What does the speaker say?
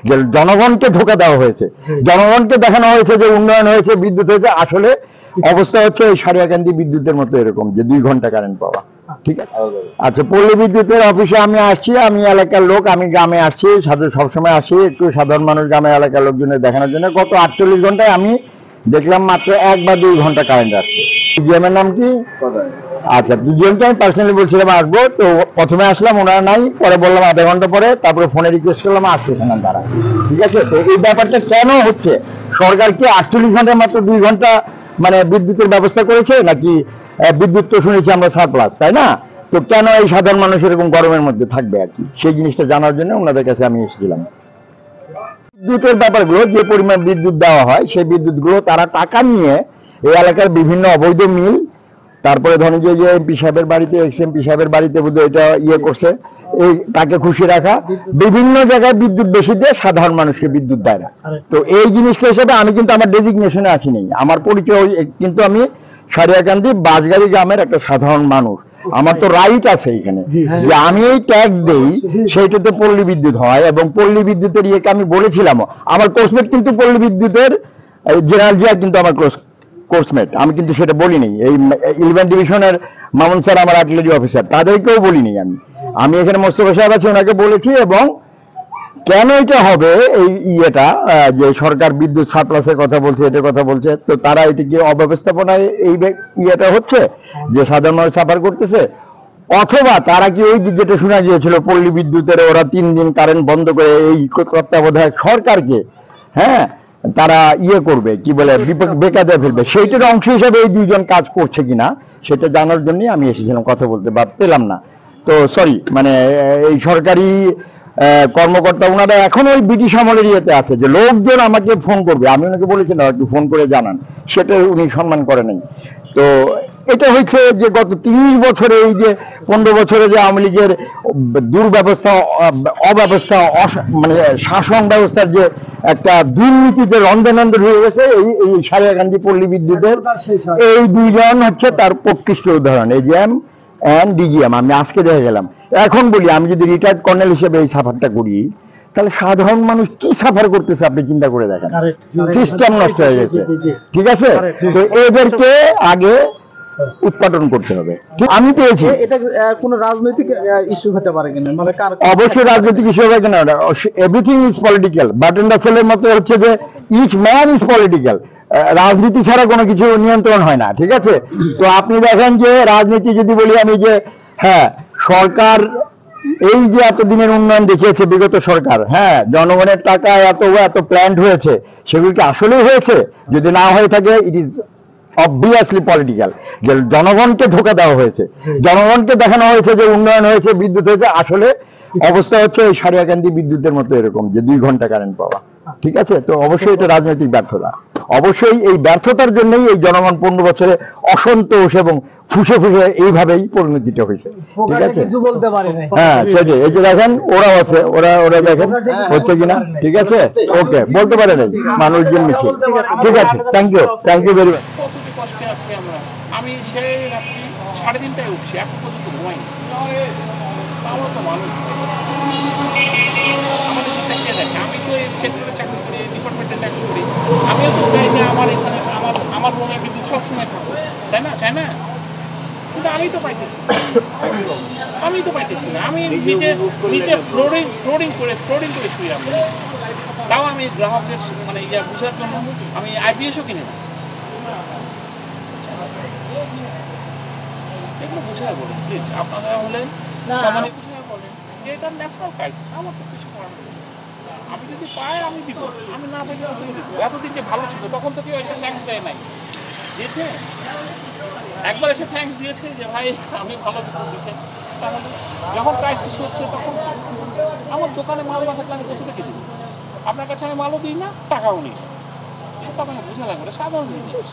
যে জনগণকে ধোঁকা দেওয়া হয়েছে, জনগণকে দেখানো হয়েছে যে উন্নয়ন হয়েছে, বিদ্যুৎ হয়েছে, আসলে অবস্থা হচ্ছে এই সারিয়াকান্দি বিদ্যুতের মতো এরকম যে 2 ঘন্টা কারেন্ট পাওয়া। ঠিক আছে, আচ্ছা, পল্লী বিদ্যুতের অফিসে আমি আসছি, আমি এলাকার লোক, আমি গ্রামে আসছি, সবসময় আসি একটু সাধারণ মানুষ গ্রামে এলাকার লোকজনের দেখানোর জন্য। গত 48 ঘন্টায় আমি দেখলাম মাত্র 1 বা 2 ঘন্টা কারেন্ট আসছে। জিএম এর নাম কি? আচ্ছা, জিএমকে আমি পার্সোনালি বলছিলাম আসবো, তো প্রথমে আসলাম, ওনারা নাই, পরে বললাম আধা ঘন্টা পরে, তারপরে ফোনে রিকোয়েস্ট করলাম, আসতেছে না তারা। ঠিক আছে, তো এই ব্যাপারটা কেন হচ্ছে? সরকার কি 48 ঘন্টায় মাত্র 2 ঘন্টা মানে বিদ্যুতের ব্যবস্থা করেছে, নাকি বিদ্যুৎ তো শুনেছি আমরা সারপ্লাস, তাই না? তো কেন এই সাধারণ মানুষ এরকম গরমের মধ্যে থাকবে আর কি, সেই জিনিসটা জানার জন্য ওনাদের কাছে আমি এসেছিলাম। বিদ্যুতের ব্যাপারগুলো, যে পরিমাণ বিদ্যুৎ দেওয়া হয় সেই বিদ্যুৎগুলো তারা টাকা নিয়ে এই এলাকার বিভিন্ন অবৈধ মিল, তারপরে ধরেন যে এমপি সাহেবের বাড়িতে, এক্স এমপি সাহেবের বাড়িতে বোধহয় এটা করছে, এই তাকে খুশি রাখা, বিভিন্ন জায়গায় বিদ্যুৎ বেশি দিয়ে সাধারণ মানুষকে বিদ্যুৎ দেয় না। তো এই জিনিসটা হিসেবে আমি কিন্তু আমার ডেজিগনেশনে আসিনি, আমার পরিচয় কিন্তু আমি সারিয়াকান্দি বাঁশগাড়ি গ্রামের একটা সাধারণ মানুষ। আমার তো রাইট আছে এখানে যে আমি এই ট্যাক্স দেই, সেইটাতে পল্লী বিদ্যুৎ হয়, এবং পল্লী বিদ্যুতের ইয়েকে আমি বলেছিলাম, আমার কোর্সমেট কিন্তু পল্লী বিদ্যুতের জেনারেল জিয়া কিন্তু আমার কোর্সমেট, আমি কিন্তু সেটা বলিনি। এই 11 ডিভিশনের মামুন স্যার আমার আর্টিলারি অফিসার, তাদেরকেও বলিনি। আমি এখানে মোস্তফা সাহেব আছে, ওনাকে বলেছি। এবং কেন এটা হবে, এই ইয়েটা যে সরকার বিদ্যুৎ সারপ্লাসের কথা বলছে, এটার কথা বলছে, তো তারা এটিকে অব্যবস্থাপনায় এই ইয়েটা হচ্ছে যে সাধারণ মানুষ সাফার করতেছে, অথবা তারা কি ওই যেটা শোনা গিয়েছিল পল্লী বিদ্যুতের ওরা 3 দিন কারেন্ট বন্ধ করে এই তত্ত্বাবধায়ক সরকারকে, হ্যাঁ, তারা করবে, কি বলে, বেকায়দা ফেলবে, সেইটার অংশ হিসাবে এই 2 জন কাজ করছে কিনা সেটা জানার জন্যই আমি এসেছিলাম, কথা বলতে বা পেলাম না। তো সরি, মানে এই সরকারি কর্মকর্তা ওনারা এখন ওই ব্রিটিশ আমলের ইয়েতে আছে যে লোকজন আমাকে ফোন করবে, আমি ওনাকে বলেছিলাম একটু ফোন করে জানান, সেটা উনি সম্মান করে নাই। তো এটা হচ্ছে যে গত 30 বছরে, এই যে 15 বছরে যে আওয়ামী লীগের দুর্ব্যবস্থা, অব্যবস্থা, মানে শাসন ব্যবস্থার যে একটা দুর্নীতিতে রন্ধনন্দন হয়ে গেছে, এই সারিয়াকান্দি পল্লী বিদ্যুতের এই 2 জন হচ্ছে তার প্রকৃষ্ট উদাহরণ, এজিএম এন্ড ডিজিএম। আমি আজকে দেখে গেলাম। এখন বলি, আমি যদি রিটায়ার্ড কর্নেল হিসেবে এই সাফারটা করি, তাহলে সাধারণ মানুষ কি সাফার করতেছে আপনি চিন্তা করে দেখেন। সিস্টেম নষ্ট হয়ে গেছে। ঠিক আছে, তো এদেরকে আগে উৎপাদন করতে হবে। আমি পেয়েছি, এটা কোন রাজনৈতিক ইস্যু হতে পারে কিনা, মানে অবশ্যই রাজনৈতিক ইস্যু হবে কিনা, everything is political, but in the সেলের মতো হচ্ছে যে ইচ ম্যান ইজ পলিটিক্যাল। রাজনীতি ছাড়া কোনো কিছু নিয়ন্ত্রণ হয় না। ঠিক আছে, তো আপনি দেখেন যে রাজনীতি যদি বলি আমি, যে হ্যাঁ, সরকার এই যে এতদিনের উন্নয়ন দেখিয়েছে বিগত সরকার, হ্যাঁ, জনগণের টাকা এত প্ল্যান্ড হয়েছে, সেগুলি কি আসলেই হয়েছে? যদি না হয়ে থাকে, ইট ইজ অবভিয়াসলি পলিটিক্যাল, যে জনগণকে ধোঁকা দেওয়া হয়েছে, জনগণকে দেখানো হয়েছে যে উন্নয়ন হয়েছে, বিদ্যুৎ হয়েছে, আসলে অবস্থা হচ্ছে এই সারিয়াকান্দি বিদ্যুতের মতো এরকম যে 2 ঘন্টা কারেন্ট পাওয়া। ঠিক আছে, তো অবশ্যই এটা রাজনৈতিক ব্যর্থতা। অবশ্যই এই ব্যর্থতার জন্যই এই জনগণ 15 বছরে অসন্তোষ এবং ফুসে ফুসে এইভাবেই পরিণতিটা হয়েছে। ঠিক আছে, হ্যাঁ, সেটাই। এই যে দেখেন, ওরাও আছে, ওরা দেখেন হচ্ছে কিনা। ঠিক আছে, ওকে, বলতে পারে নাই মানুষজন মিশে। ঠিক আছে, থ্যাংক ইউ ভেরি মাচ। কষ্টে আছি আমরা। আমি সেই রাত্রি 3:30টায় উঠছি, এখন পর্যন্ত ঘুমাইনি। আমরা তো মানুষ, আমাদের কে দেখে? আমি তো এই সেক্টরে চাকরি করি, ডিপার্টমেন্টে চাকরি করি, আমিও তো চাই যে আমার এখানে আমার রুমে বিদ্যুৎ সবসময় থাকবে, তাই না? চাই না? কিন্তু আমি তো পাইতেছি না। আমি নিচে ফ্লোরিং করে শুই। আমি তাও আমি গ্রাহকদের মানে বুঝার জন্য আমি আইপিএসও কিনে না। এগুলো বুঝায় বলেন প্লিজ, আপনারা হলেন সমানে বুঝায় বলেন যে এটা ন্যাশনাল ক্রাইসিস, আমার তো কিছু করার নেই। আমি যদি পাই আমি দিব, আমি না পাইলে দিব। এতদিন যে ভালো ছিল, তখন তো কেউ এসে থ্যাঙ্কস দেয় নাই, দিয়েছে? একবার এসে থ্যাঙ্কস দিয়েছে যে ভাই আমি ভালো দিচ্ছেন। তাহলে যখন ক্রাইসিস হচ্ছে তখন আমার দোকানে মাল না থাকলে আমি কোথা থেকে দিব? আপনার কাছে আমি মালও দিই না, টাকাও নিই না। এটা আপনাকে বোঝা লাগবে, সাধারণ জিনিস।